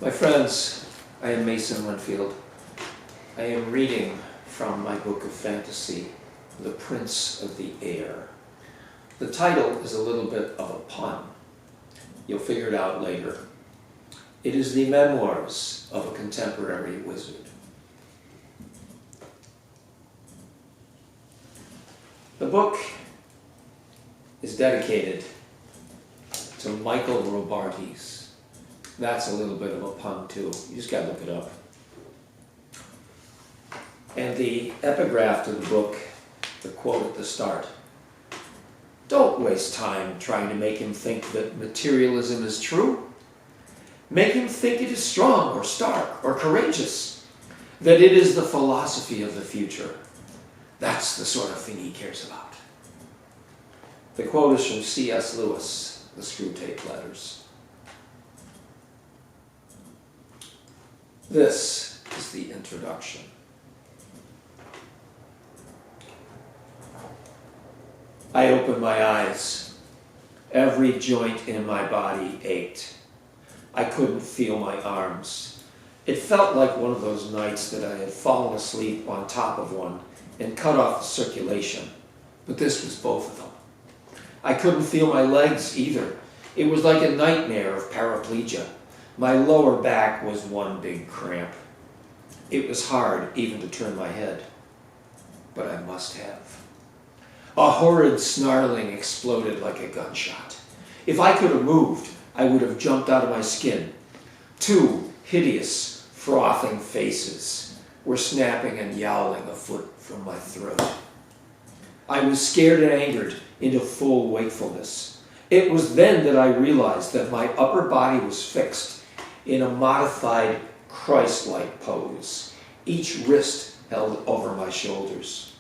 My friends, I am Mason Winfield. I am reading from my book of fantasy, The Prince of the Air. The title is a little bit of a pun. You'll figure it out later. It is the memoirs of a contemporary wizard. The book is dedicated to Michael Robartes. That's a little bit of a pun too. You just gotta look it up. And the epigraph to the book, the quote at the start: "Don't waste time trying to make him think that materialism is true. Make him think it is strong or stark or courageous, that it is the philosophy of the future. That's the sort of thing he cares about." The quote is from C.S. Lewis, The Screwtape Letters. This is the introduction. I opened my eyes. Every joint in my body ached. I couldn't feel my arms. It felt like one of those nights that I had fallen asleep on top of one and cut off the circulation, but this was both of them. I couldn't feel my legs either. It was like a nightmare of paraplegia. My lower back was one big cramp. It was hard even to turn my head, but I must have. A horrid snarling exploded like a gunshot. If I could have moved, I would have jumped out of my skin. Two hideous, frothing faces were snapping and yowling a foot from my throat. I was scared and angered into full wakefulness. It was then that I realized that my upper body was fixed in a modified Christ-like pose, each wrist held over my shoulders.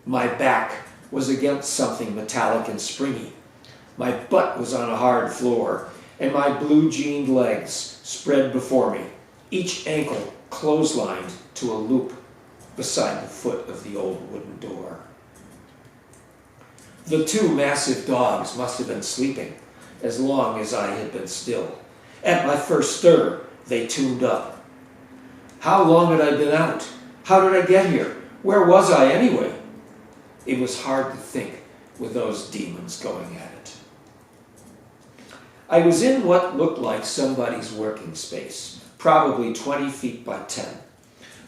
My back was against something metallic and springy. My butt was on a hard floor, and my blue-jeaned legs spread before me, each ankle clotheslined to a loop beside the foot of the old wooden door. The two massive dogs must have been sleeping as long as I had been still. At my first stir, they tuned up. How long had I been out? How did I get here? Where was I anyway? It was hard to think with those demons going at it. I was in what looked like somebody's working space, probably 20 feet by 10.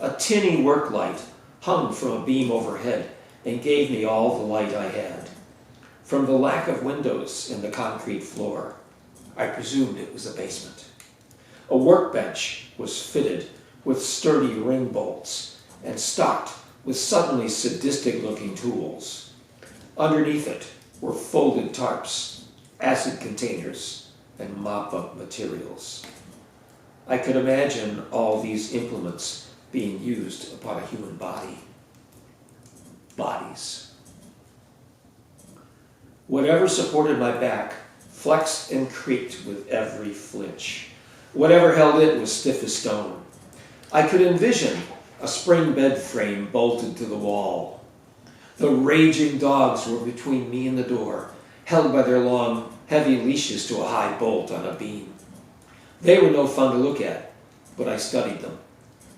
A tinny work light hung from a beam overhead and gave me all the light I had. From the lack of windows in the concrete floor, I presumed it was a basement. A workbench was fitted with sturdy ring bolts and stocked with suddenly sadistic-looking tools. Underneath it were folded tarps, acid containers, and mop-up materials. I could imagine all these implements being used upon a human body. Bodies. Whatever supported my back flexed and creaked with every flinch. Whatever held it was stiff as stone. I could envision a spring bed frame bolted to the wall. The raging dogs were between me and the door, held by their long, heavy leashes to a high bolt on a beam. They were no fun to look at, but I studied them,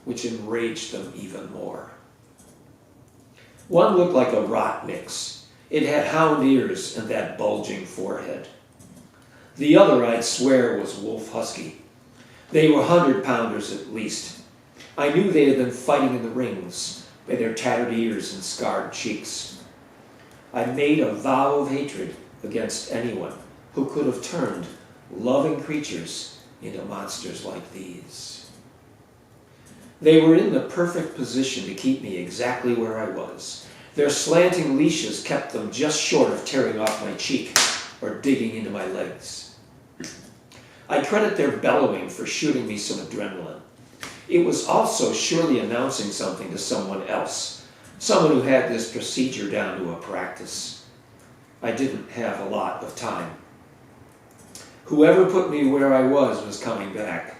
which enraged them even more. One looked like a rot mix. It had hound ears and that bulging forehead. The other, I'd swear, was wolf husky. They were 100-pounders at least. I knew they had been fighting in the rings by their tattered ears and scarred cheeks. I made a vow of hatred against anyone who could have turned loving creatures into monsters like these. They were in the perfect position to keep me exactly where I was. Their slanting leashes kept them just short of tearing off my cheek or digging into my legs. I credit their bellowing for shooting me some adrenaline. It was also surely announcing something to someone else, someone who had this procedure down to a practice. I didn't have a lot of time. Whoever put me where I was coming back.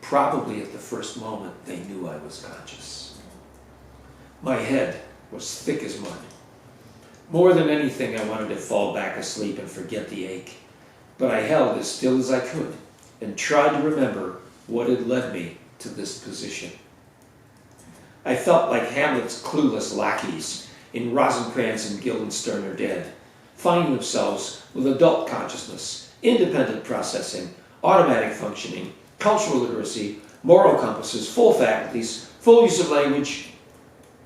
Probably at the first moment they knew I was conscious. My head was thick as mud. More than anything, I wanted to fall back asleep and forget the ache. But I held as still as I could and tried to remember what had led me to this position. I felt like Hamlet's clueless lackeys in Rosencrantz and Guildenstern Are Dead, finding themselves with adult consciousness, independent processing, automatic functioning, cultural literacy, moral compasses, full faculties, full use of language,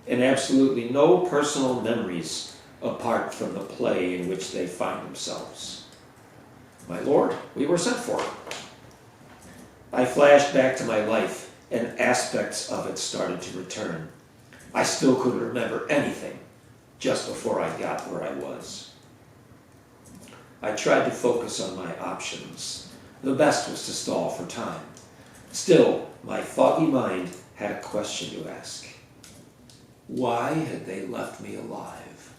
and absolutely no personal memories apart from the play in which they find themselves. My Lord, we were sent for. I flashed back to my life, and aspects of it started to return. I still couldn't remember anything just before I got where I was. I tried to focus on my options. The best was to stall for time. Still, my foggy mind had a question to ask. Why had they left me alive?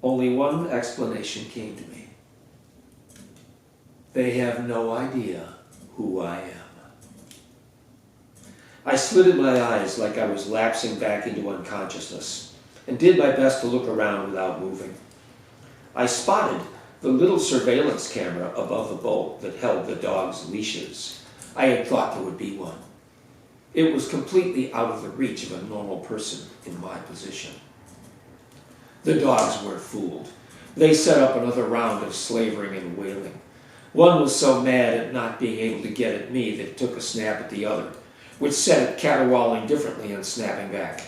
Only one explanation came to me. They have no idea who I am. I slitted my eyes like I was lapsing back into unconsciousness and did my best to look around without moving. I spotted the little surveillance camera above the bolt that held the dogs' leashes. I had thought there would be one. It was completely out of the reach of a normal person in my position. The dogs weren't fooled. They set up another round of slavering and wailing. One was so mad at not being able to get at me that it took a snap at the other, which set it caterwauling differently and snapping back.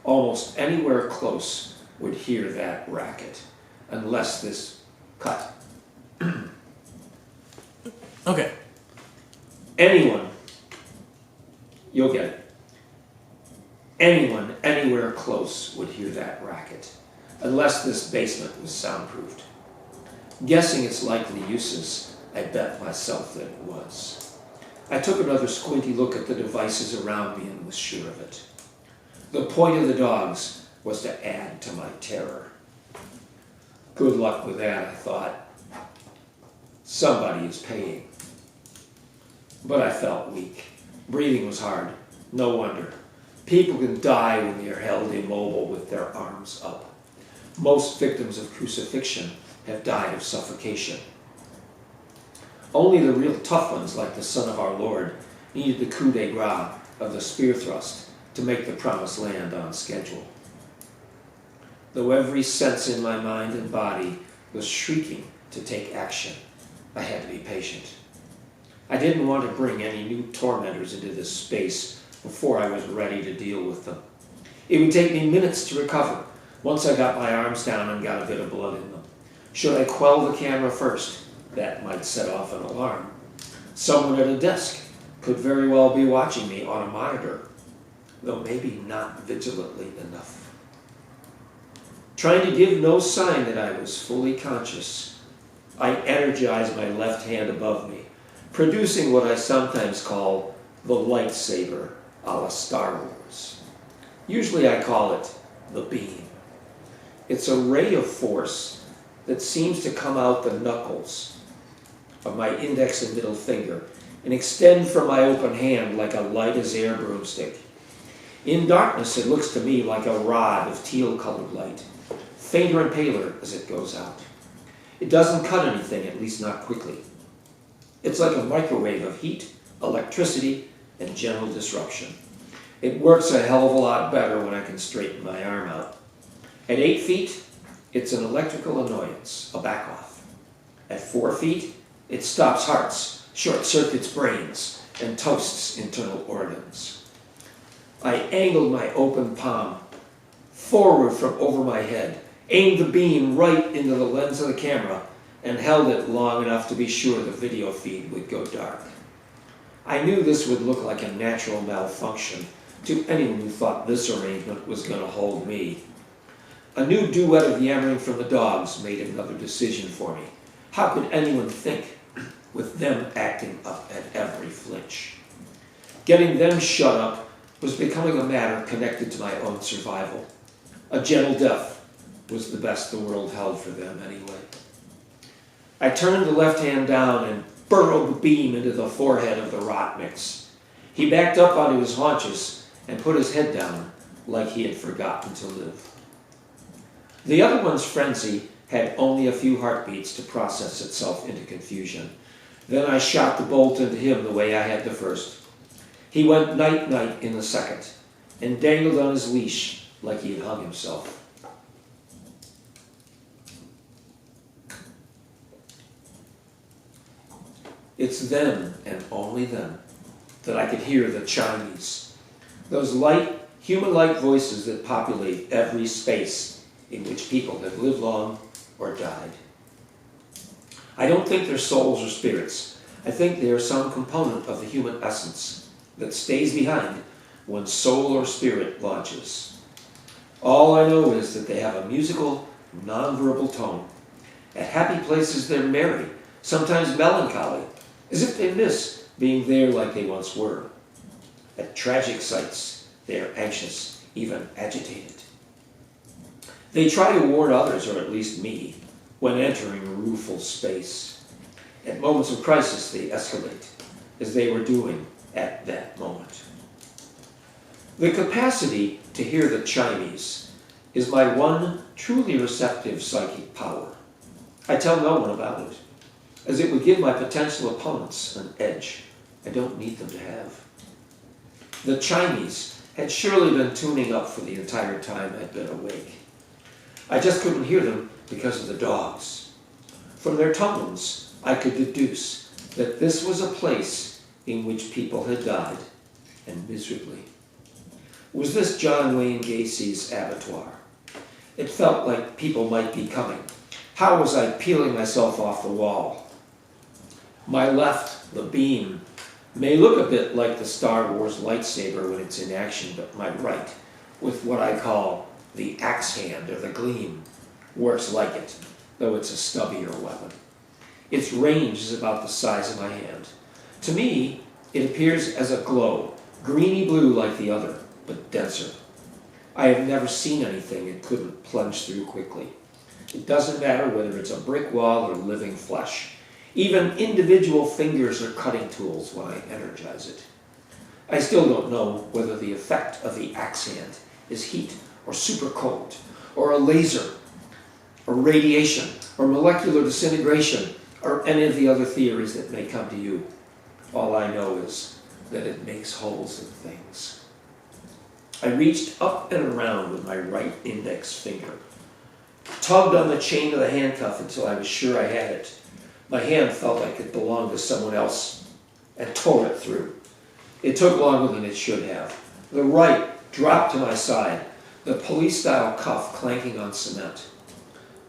Almost anywhere close would hear that racket, unless this cut. Okay. Anyone, you'll get it. Anyone, anywhere close would hear that racket, unless this basement was soundproofed. Guessing its likely uses, I bet myself that it was. I took another squinty look at the devices around me and was sure of it. The point of the dogs was to add to my terror. Good luck with that, I thought. Somebody is paying. But I felt weak. Breathing was hard. No wonder. People can die when they are held immobile with their arms up. Most victims of crucifixion have died of suffocation. Only the real tough ones, like the Son of our Lord, needed the coup de grace of the spear thrust to make the promised land on schedule. Though every sense in my mind and body was shrieking to take action, I had to be patient. I didn't want to bring any new tormentors into this space before I was ready to deal with them. It would take me minutes to recover once I got my arms down and got a bit of blood in them. Should I quell the camera first? That might set off an alarm. Someone at a desk could very well be watching me on a monitor, though maybe not vigilantly enough. Trying to give no sign that I was fully conscious, I energized my left hand above me, producing what I sometimes call the lightsaber a la Star Wars. Usually I call it the beam. It's a ray of force that seems to come out the knuckles of my index and middle finger and extend from my open hand like a light-as-air broomstick. In darkness, it looks to me like a rod of teal-colored light, fainter and paler as it goes out. It doesn't cut anything, at least not quickly. It's like a microwave of heat, electricity, and gentle disruption. It works a hell of a lot better when I can straighten my arm out. At 8 feet, it's an electrical annoyance, a back-off. At 4 feet, it stops hearts, short-circuits brains, and toasts internal organs. I angled my open palm forward from over my head, aimed the beam right into the lens of the camera, and held it long enough to be sure the video feed would go dark. I knew this would look like a natural malfunction to anyone who thought this arrangement was going to hold me. A new duet of yammering from the dogs made another decision for me. How could anyone think with them acting up at every flinch? Getting them shut up was becoming a matter connected to my own survival. A gentle death was the best the world held for them anyway. I turned the left hand down and burrowed the beam into the forehead of the rot mix. He backed up onto his haunches and put his head down like he had forgotten to live. The other one's frenzy had only a few heartbeats to process itself into confusion. Then I shot the bolt into him the way I had the first. He went night-night in the second, and dangled on his leash like he had hung himself. It's then, and only then, that I could hear the chimes, those light, human-like voices that populate every space in which people have lived long or died. I don't think they're souls or spirits. I think they are some component of the human essence that stays behind when soul or spirit launches. All I know is that they have a musical, non-verbal tone. At happy places they're merry, sometimes melancholy, as if they miss being there like they once were. At tragic sights, they are anxious, even agitated. They try to warn others, or at least me, when entering a rueful space. At moments of crisis, they escalate, as they were doing at that moment. The capacity to hear the chimes is my one truly receptive psychic power. I tell no one about it, as it would give my potential opponents an edge I don't need them to have. The chimes had surely been tuning up for the entire time I'd been awake. I just couldn't hear them because of the dogs. From their tones, I could deduce that this was a place in which people had died, and miserably. Was this John Wayne Gacy's abattoir? It felt like people might be coming. How was I peeling myself off the wall? My left, the beam, may look a bit like the Star Wars lightsaber when it's in action, but my right, with what I call the axe hand or the gleam, works like it, though it's a stubbier weapon. Its range is about the size of my hand. To me, it appears as a glow, greeny blue like the other, but denser. I have never seen anything it couldn't plunge through quickly. It doesn't matter whether it's a brick wall or living flesh. Even individual fingers are cutting tools when I energize it. I still don't know whether the effect of the axe hand is heat or super cold, or a laser, or radiation, or molecular disintegration, or any of the other theories that may come to you. All I know is that it makes holes in things. I reached up and around with my right index finger, tugged on the chain of the handcuff until I was sure I had it. My hand felt like it belonged to someone else, and tore it through. It took longer than it should have. The right dropped to my side, the police-style cuff clanking on cement.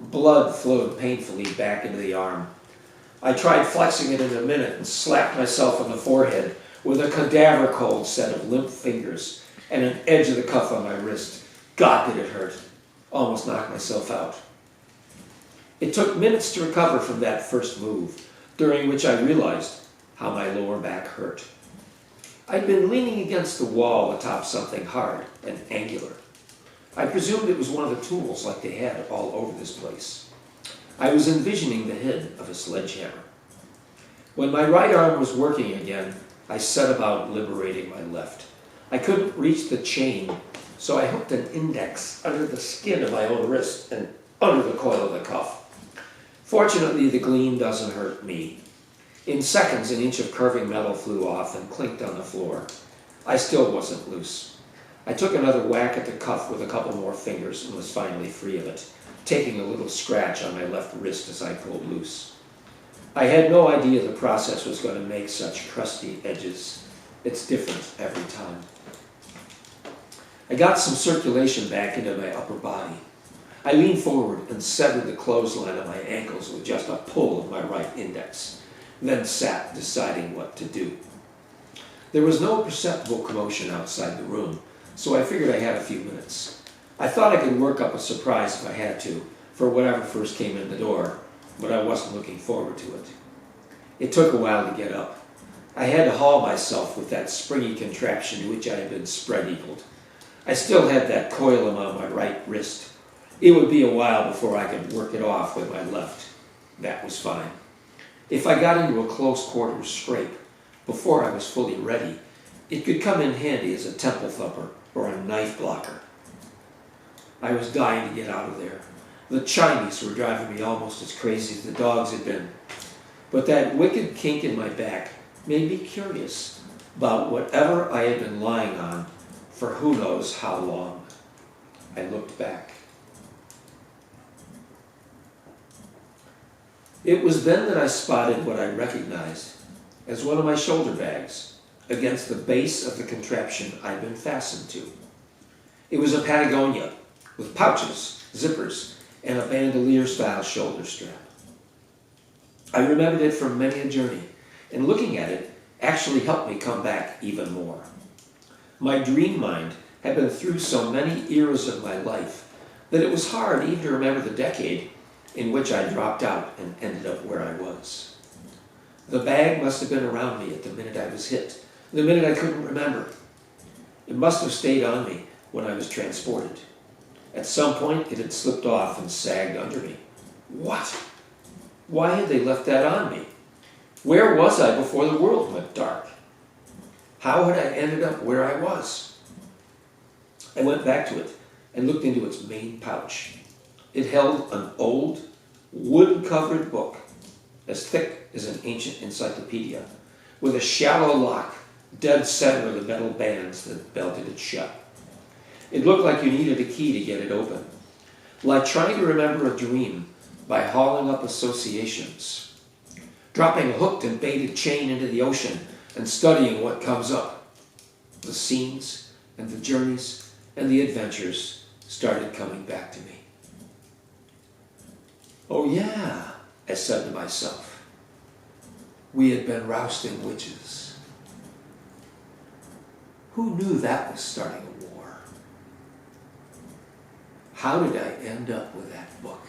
Blood flowed painfully back into the arm. I tried flexing it in a minute and slapped myself on the forehead with a cadaver-cold set of limp fingers and an edge of the cuff on my wrist. God, did it hurt. Almost knocked myself out. It took minutes to recover from that first move, during which I realized how my lower back hurt. I'd been leaning against the wall atop something hard and angular. I presumed it was one of the tools like they had all over this place. I was envisioning the head of a sledgehammer. When my right arm was working again, I set about liberating my left. I couldn't reach the chain, so I hooked an index under the skin of my own wrist and under the coil of the cuff. Fortunately, the gleam doesn't hurt me. In seconds, an inch of curving metal flew off and clinked on the floor. I still wasn't loose. I took another whack at the cuff with a couple more fingers and was finally free of it, taking a little scratch on my left wrist as I pulled loose. I had no idea the process was going to make such crusty edges. It's different every time. I got some circulation back into my upper body. I leaned forward and severed the clothesline of my ankles with just a pull of my right index, then sat deciding what to do. There was no perceptible commotion outside the room, so I figured I had a few minutes. I thought I could work up a surprise if I had to, for whatever first came in the door, but I wasn't looking forward to it. It took a while to get up. I had to haul myself with that springy contraption to which I had been spread-eagled. I still had that coil on my right wrist. It would be a while before I could work it off with my left. That was fine. If I got into a close quarters scrape before I was fully ready, it could come in handy as a temple thumper or a knife blocker. I was dying to get out of there. The Chinese were driving me almost as crazy as the dogs had been. But that wicked kink in my back made me curious about whatever I had been lying on for who knows how long. I looked back. It was then that I spotted what I recognized as one of my shoulder bags against the base of the contraption I'd been fastened to. It was a Patagonia with pouches, zippers, and a bandolier-style shoulder strap. I remembered it from many a journey, and looking at it actually helped me come back even more. My dream mind had been through so many eras of my life that it was hard even to remember the decade in which I dropped out and ended up where I was. The bag must have been around me at the minute I was hit, the minute I couldn't remember. It must have stayed on me when I was transported. At some point, it had slipped off and sagged under me. What? Why had they left that on me? Where was I before the world went dark? How had I ended up where I was? I went back to it and looked into its main pouch. It held an old, wood-covered book, as thick as an ancient encyclopedia, with a shallow lock dead center of the metal bands that belted it shut. It looked like you needed a key to get it open, like trying to remember a dream by hauling up associations, dropping a hooked and baited chain into the ocean and studying what comes up. The scenes and the journeys and the adventures started coming back to me. Oh yeah, I said to myself, we had been rousting witches. Who knew that was starting a war? How did I end up with that book?